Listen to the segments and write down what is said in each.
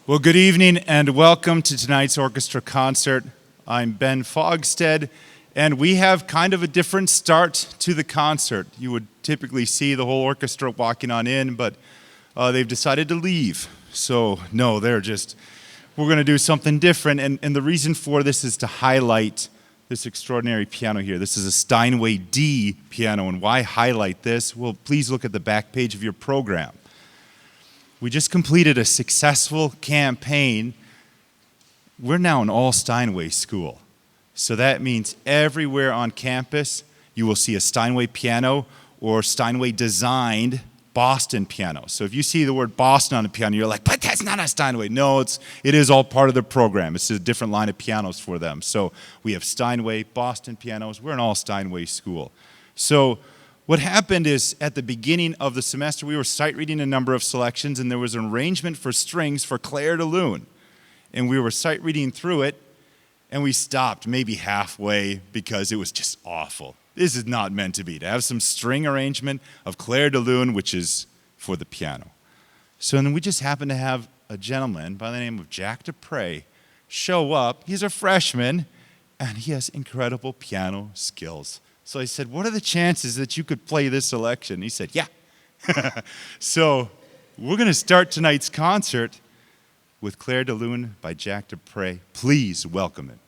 Well, good evening and welcome to tonight's orchestra concert. I'm Ben Fogstead, and we have kind of a different start to the concert. You would typically see the whole orchestra walking on in, but they've decided to leave. So, no, we're going to do something different, and the reason for this is to highlight this extraordinary piano here. This is a Steinway D piano, and why highlight this? Well, please look at the back page of your program. We just completed a successful campaign. We're now an all Steinway school. So that means everywhere on campus you will see a Steinway piano or Steinway designed Boston piano. So if you see the word Boston on the piano, you're like, but that's not a Steinway. No, it is all part of the program. It's a different line of pianos for them. So we have Steinway, Boston pianos. We're an all Steinway school. So what happened is, at the beginning of the semester, we were sight reading a number of selections, and there was an arrangement for strings for Clair to Lune. And we were sight reading through it, and we stopped maybe halfway because it was just awful. This is not meant to be, to have some string arrangement of Clair de Lune, which is for the piano. So then we just happened to have a gentleman by the name of Jack DePrey show up. He's a freshman, and he has incredible piano skills. So I said, what are the chances that you could play this selection? He said, yeah. So we're going to start tonight's concert with Clair de Lune by Jack DePrey. Please welcome him.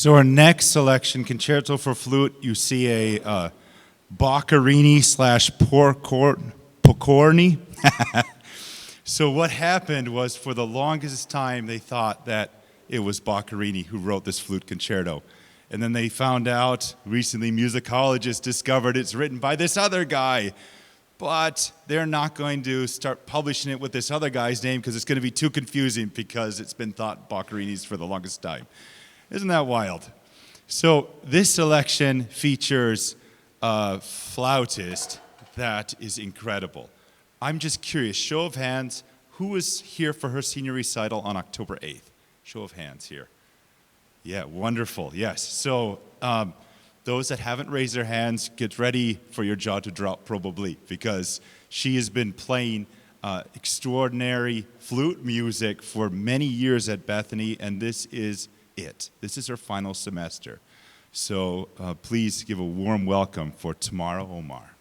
So our next selection, Concerto for Flute, you see a Boccherini slash Pokorny. So what happened was, for the longest time, they thought that it was Boccherini who wrote this flute concerto. And then they found out, recently musicologists discovered it's written by this other guy. But they're not going to start publishing it with this other guy's name because it's going to be too confusing, because it's been thought Boccherini's for the longest time. Isn't that wild? So this selection features a flautist that is incredible. I'm just curious, show of hands, who was here for her senior recital on October 8th? Show of hands here. Yeah, wonderful, yes. So those that haven't raised their hands, get ready for your jaw to drop probably, because she has been playing extraordinary flute music for many years at Bethany, and this is it. This is her final semester. So please give a warm welcome for Tamara Omar.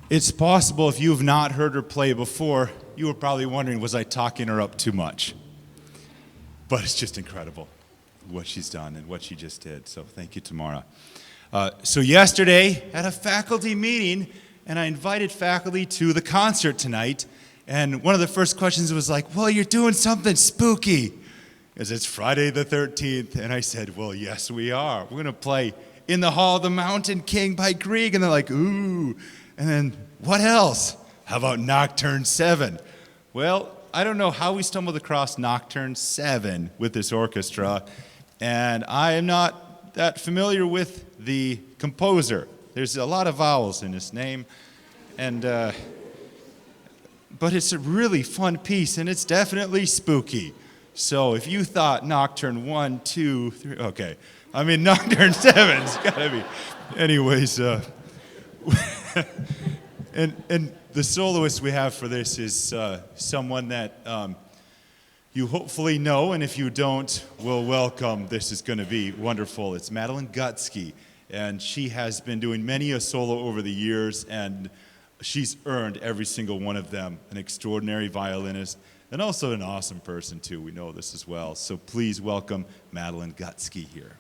It's possible if you have not heard her play before, you were probably wondering, was I talking her up too much? But it's just incredible what she's done and what she just did. So thank you, Tamara. So yesterday, at a faculty meeting, and I invited faculty to the concert tonight, and one of the first questions was like, well, you're doing something spooky, because it's Friday the 13th, and I said, well, yes, we are. We're going to play In the Hall of the Mountain King by Grieg, and they're like, ooh. And then, what else? How about Nocturne 7? Well, I don't know how we stumbled across Nocturne 7 with this orchestra, and I am not that familiar with the composer. There's a lot of vowels in his name, and but it's a really fun piece, and it's definitely spooky. So if you thought Nocturne 1, 2, 3, okay. I mean, Nocturne 7's gotta be. Anyways, and the soloist we have for this is someone that you hopefully know, and if you don't, we'll welcome. This is going to be wonderful. It's Madeline Gutzke, and she has been doing many a solo over the years, and she's earned every single one of them. An extraordinary violinist, and also an awesome person, too. We know this as well. So please welcome Madeline Gutzke here.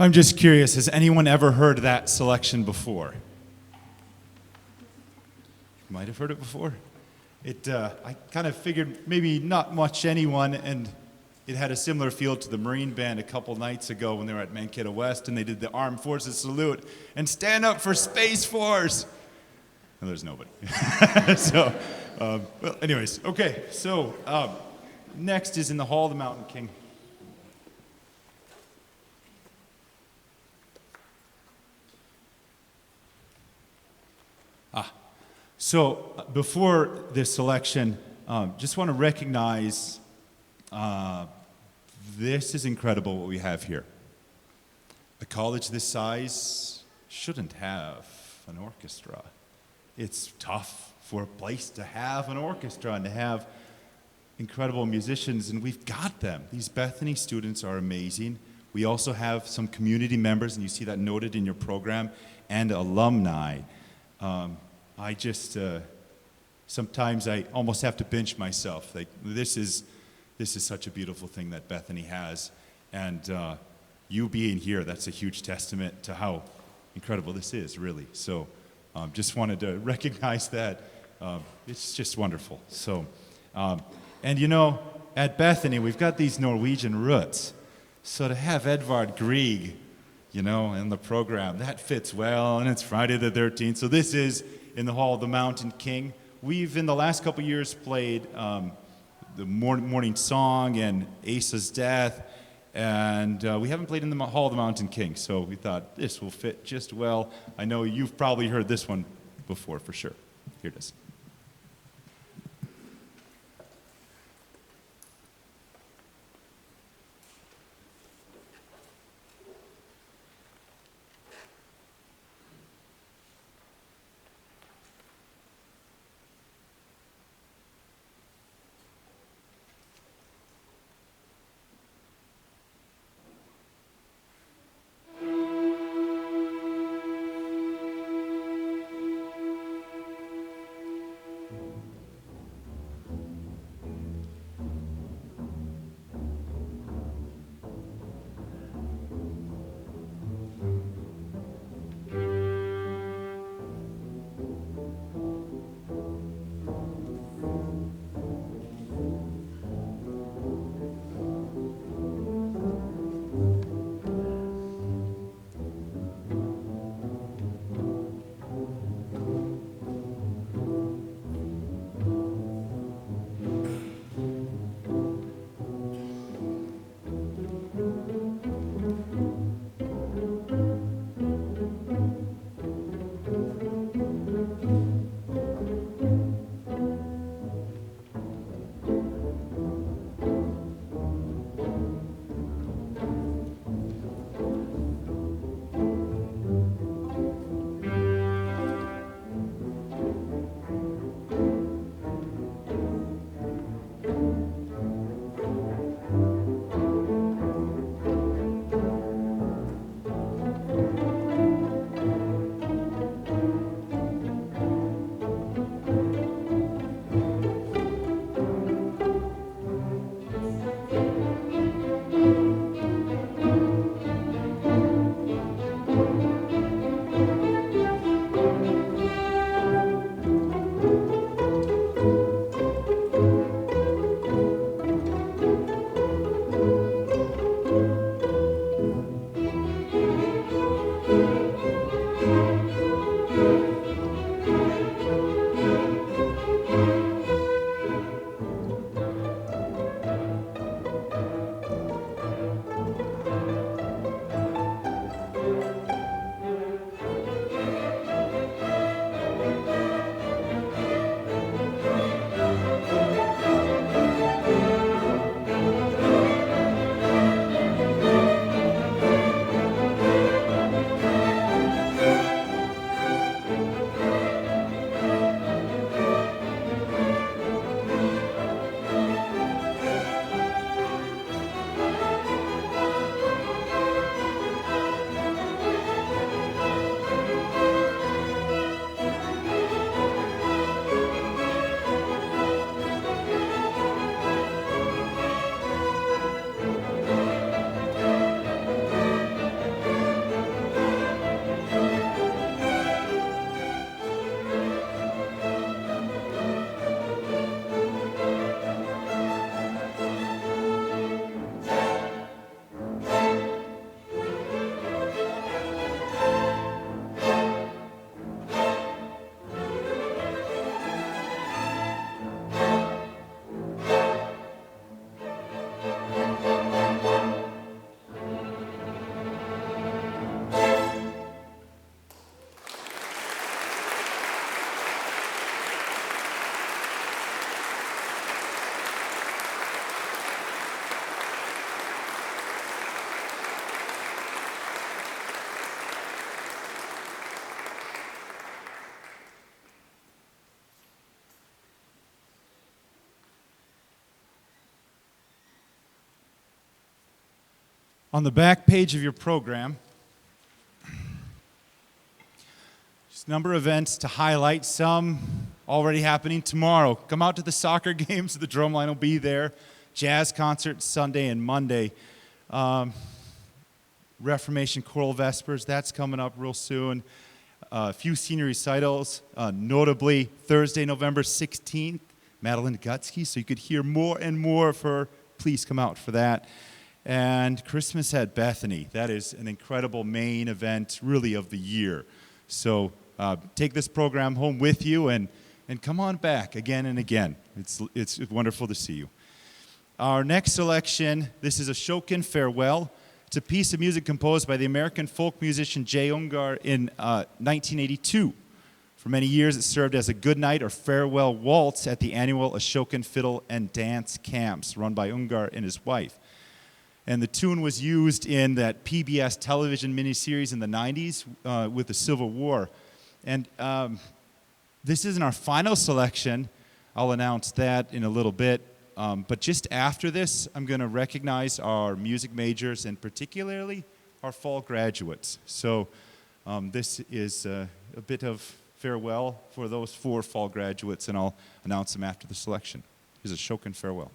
I'm just curious, has anyone ever heard that selection before? You might have heard it before. I kind of figured maybe not much anyone, and it had a similar feel to the Marine Band a couple nights ago when they were at Mankato West and they did the Armed Forces Salute and Stand Up for Space Force. And there's nobody. So, well, anyways, okay, so next is in the Hall of the Mountain King. So before this selection, just want to recognize this is incredible what we have here. A college this size shouldn't have an orchestra. It's tough for a place to have an orchestra and to have incredible musicians, and we've got them. These Bethany students are amazing. We also have some community members, and you see that noted in your program, and alumni. I just, sometimes I almost have to pinch myself. Like, this is such a beautiful thing that Bethany has. And you being here, that's a huge testament to how incredible this is, really. So just wanted to recognize that. It's just wonderful. So, and you know, at Bethany, we've got these Norwegian roots. So to have Edvard Grieg, you know, in the program, that fits well, and it's Friday the 13th. So this is in the Hall of the Mountain King. We've, in the last couple years, played the Morning Song and Asa's Death, and we haven't played in the Hall of the Mountain King, so we thought this will fit just well. I know you've probably heard this one before, for sure. Here it is. On the back page of your program, just a number of events to highlight, some already happening tomorrow. Come out to the soccer games, the drumline will be there. Jazz concert Sunday and Monday. Reformation Choral Vespers, that's coming up real soon. A few senior recitals, notably Thursday, November 16th, Madeline Gutzke, so you could hear more and more of her. Please come out for that. And Christmas at Bethany, that is an incredible main event, really, of the year. So take this program home with you and come on back again and again. It's wonderful to see you. Our next selection, this is Ashokan Farewell. It's a piece of music composed by the American folk musician J. Ungar in 1982. For many years, it served as a goodnight or farewell waltz at the annual Ashokan Fiddle and Dance Camps run by Ungar and his wife. And the tune was used in that PBS television miniseries in the 90s with the Civil War. And this isn't our final selection. I'll announce that in a little bit. But just after this, I'm going to recognize our music majors and particularly our fall graduates. So this is a bit of farewell for those 4 fall graduates, and I'll announce them after the selection. Here's Ashokan Farewell.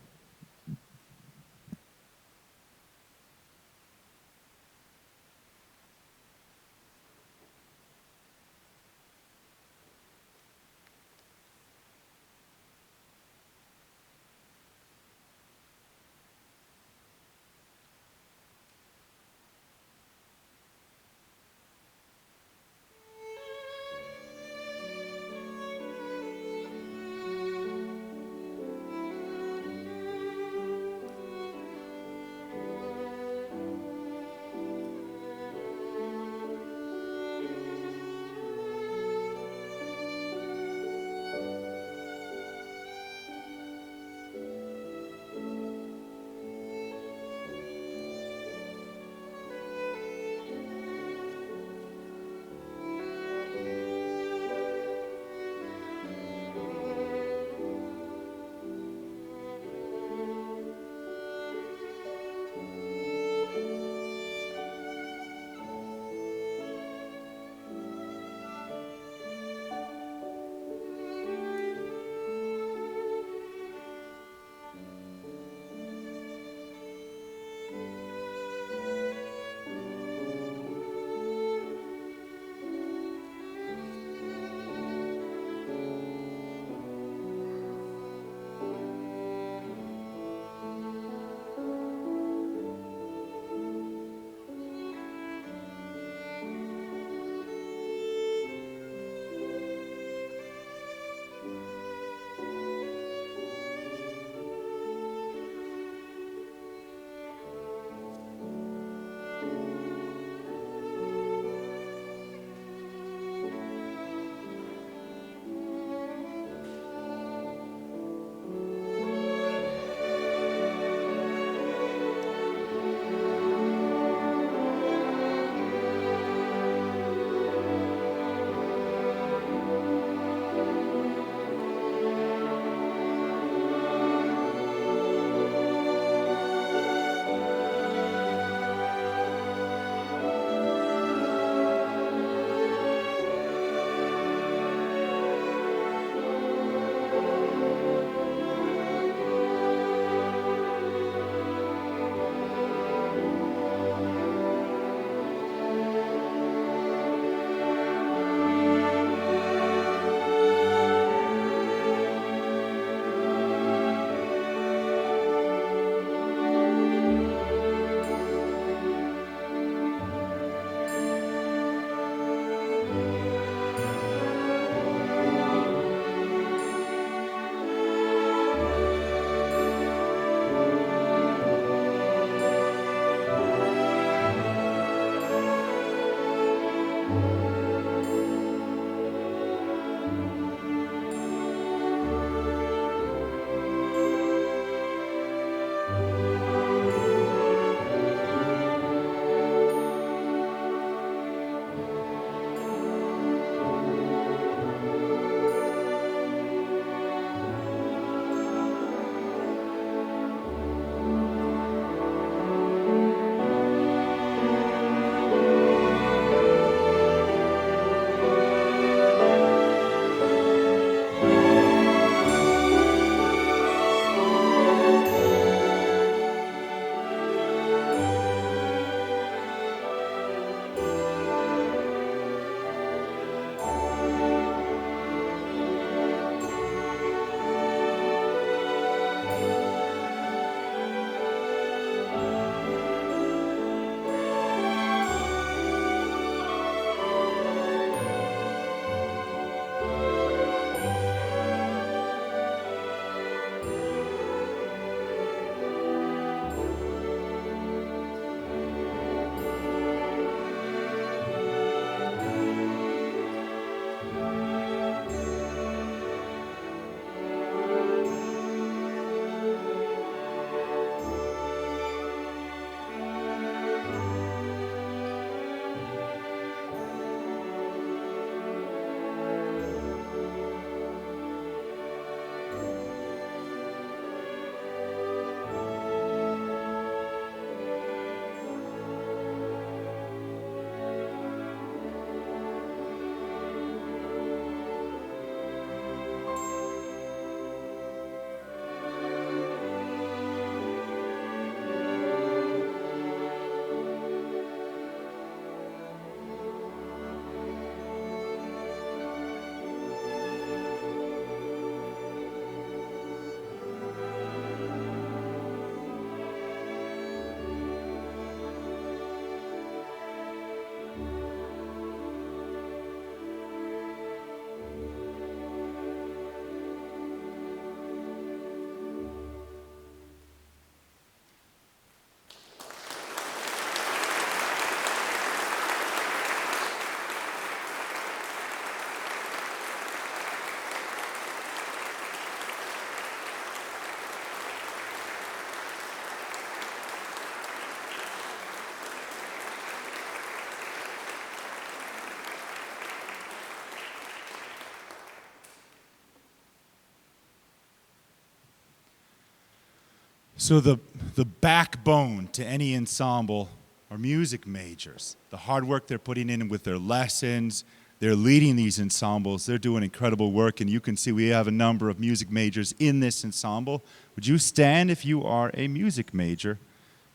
So the backbone to any ensemble are music majors. The hard work they're putting in with their lessons, they're leading these ensembles, they're doing incredible work, and you can see we have a number of music majors in this ensemble. Would you stand if you are a music major?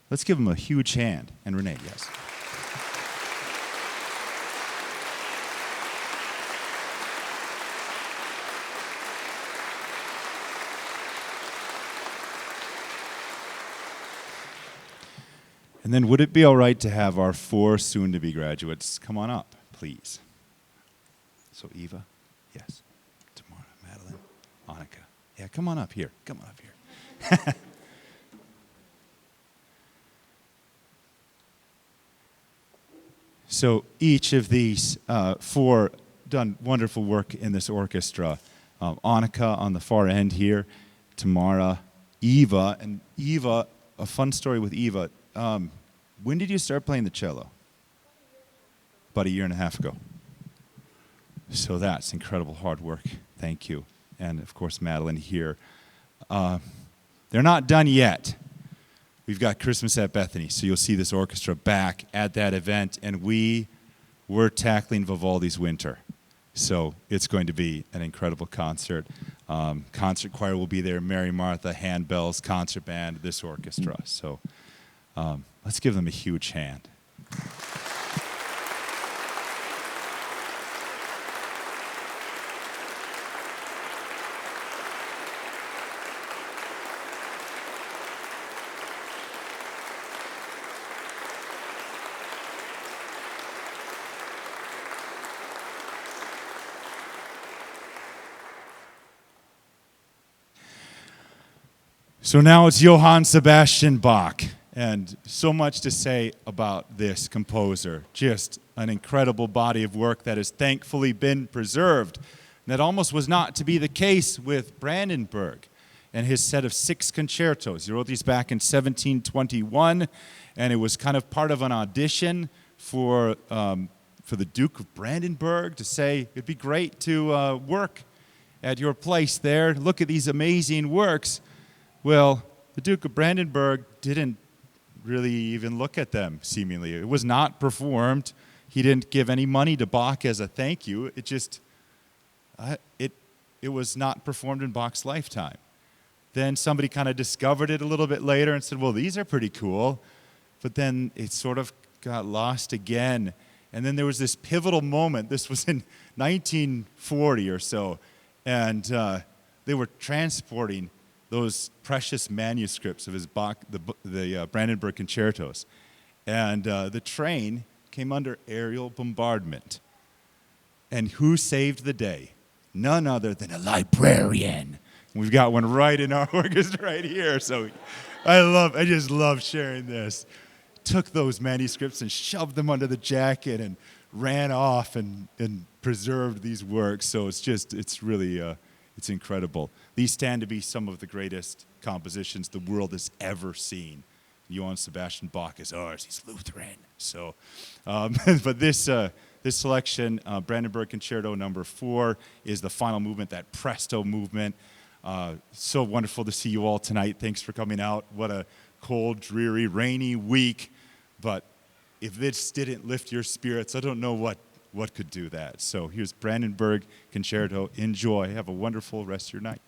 Let's give them a huge hand. And Renee, yes. And then would it be all right to have our 4 soon-to-be graduates come on up, please? So Eva, yes. Tamara, Madeline, Annika. Yeah, come on up here. Come on up here. So each of these 4 done wonderful work in this orchestra. Annika on the far end here, Tamara, Eva, and Eva, a fun story with Eva. When did you start playing the cello? About a year and a half ago. So that's incredible hard work. Thank you. And of course, Madeline here. They're not done yet. We've got Christmas at Bethany, so you'll see this orchestra back at that event, and we're tackling Vivaldi's Winter. So it's going to be an incredible concert. Concert choir will be there, Mary Martha, handbells, concert band, this orchestra. So let's give them a huge hand. So now it's Johann Sebastian Bach, and so much to say about this composer. Just an incredible body of work that has thankfully been preserved. And that almost was not to be the case with Brandenburg and his set of 6 concertos. He wrote these back in 1721, and it was kind of part of an audition for the Duke of Brandenburg to say, it'd be great to work at your place there. Look at these amazing works. Well, the Duke of Brandenburg didn't really even look at them, seemingly. It was not performed. He didn't give any money to Bach as a thank you. It just, it was not performed in Bach's lifetime. Then somebody kind of discovered it a little bit later and said, well, these are pretty cool. But then it sort of got lost again. And then there was this pivotal moment. This was in 1940 or so. And they were transporting those precious manuscripts of his Bach, the Brandenburg concertos. And the train came under aerial bombardment. And who saved the day? None other than a librarian. We've got one right in our orchestra right here. So I just love sharing this. Took those manuscripts and shoved them under the jacket and ran off and preserved these works. So it's really, it's incredible. These stand to be some of the greatest compositions the world has ever seen. Johann Sebastian Bach is ours. He's Lutheran. So, but this selection, Brandenburg Concerto Number 4, is the final movement, that presto movement. So wonderful to see you all tonight. Thanks for coming out. What a cold, dreary, rainy week. But if this didn't lift your spirits, I don't know what could do that. So here's Brandenburg Concerto. Enjoy. Have a wonderful rest of your night.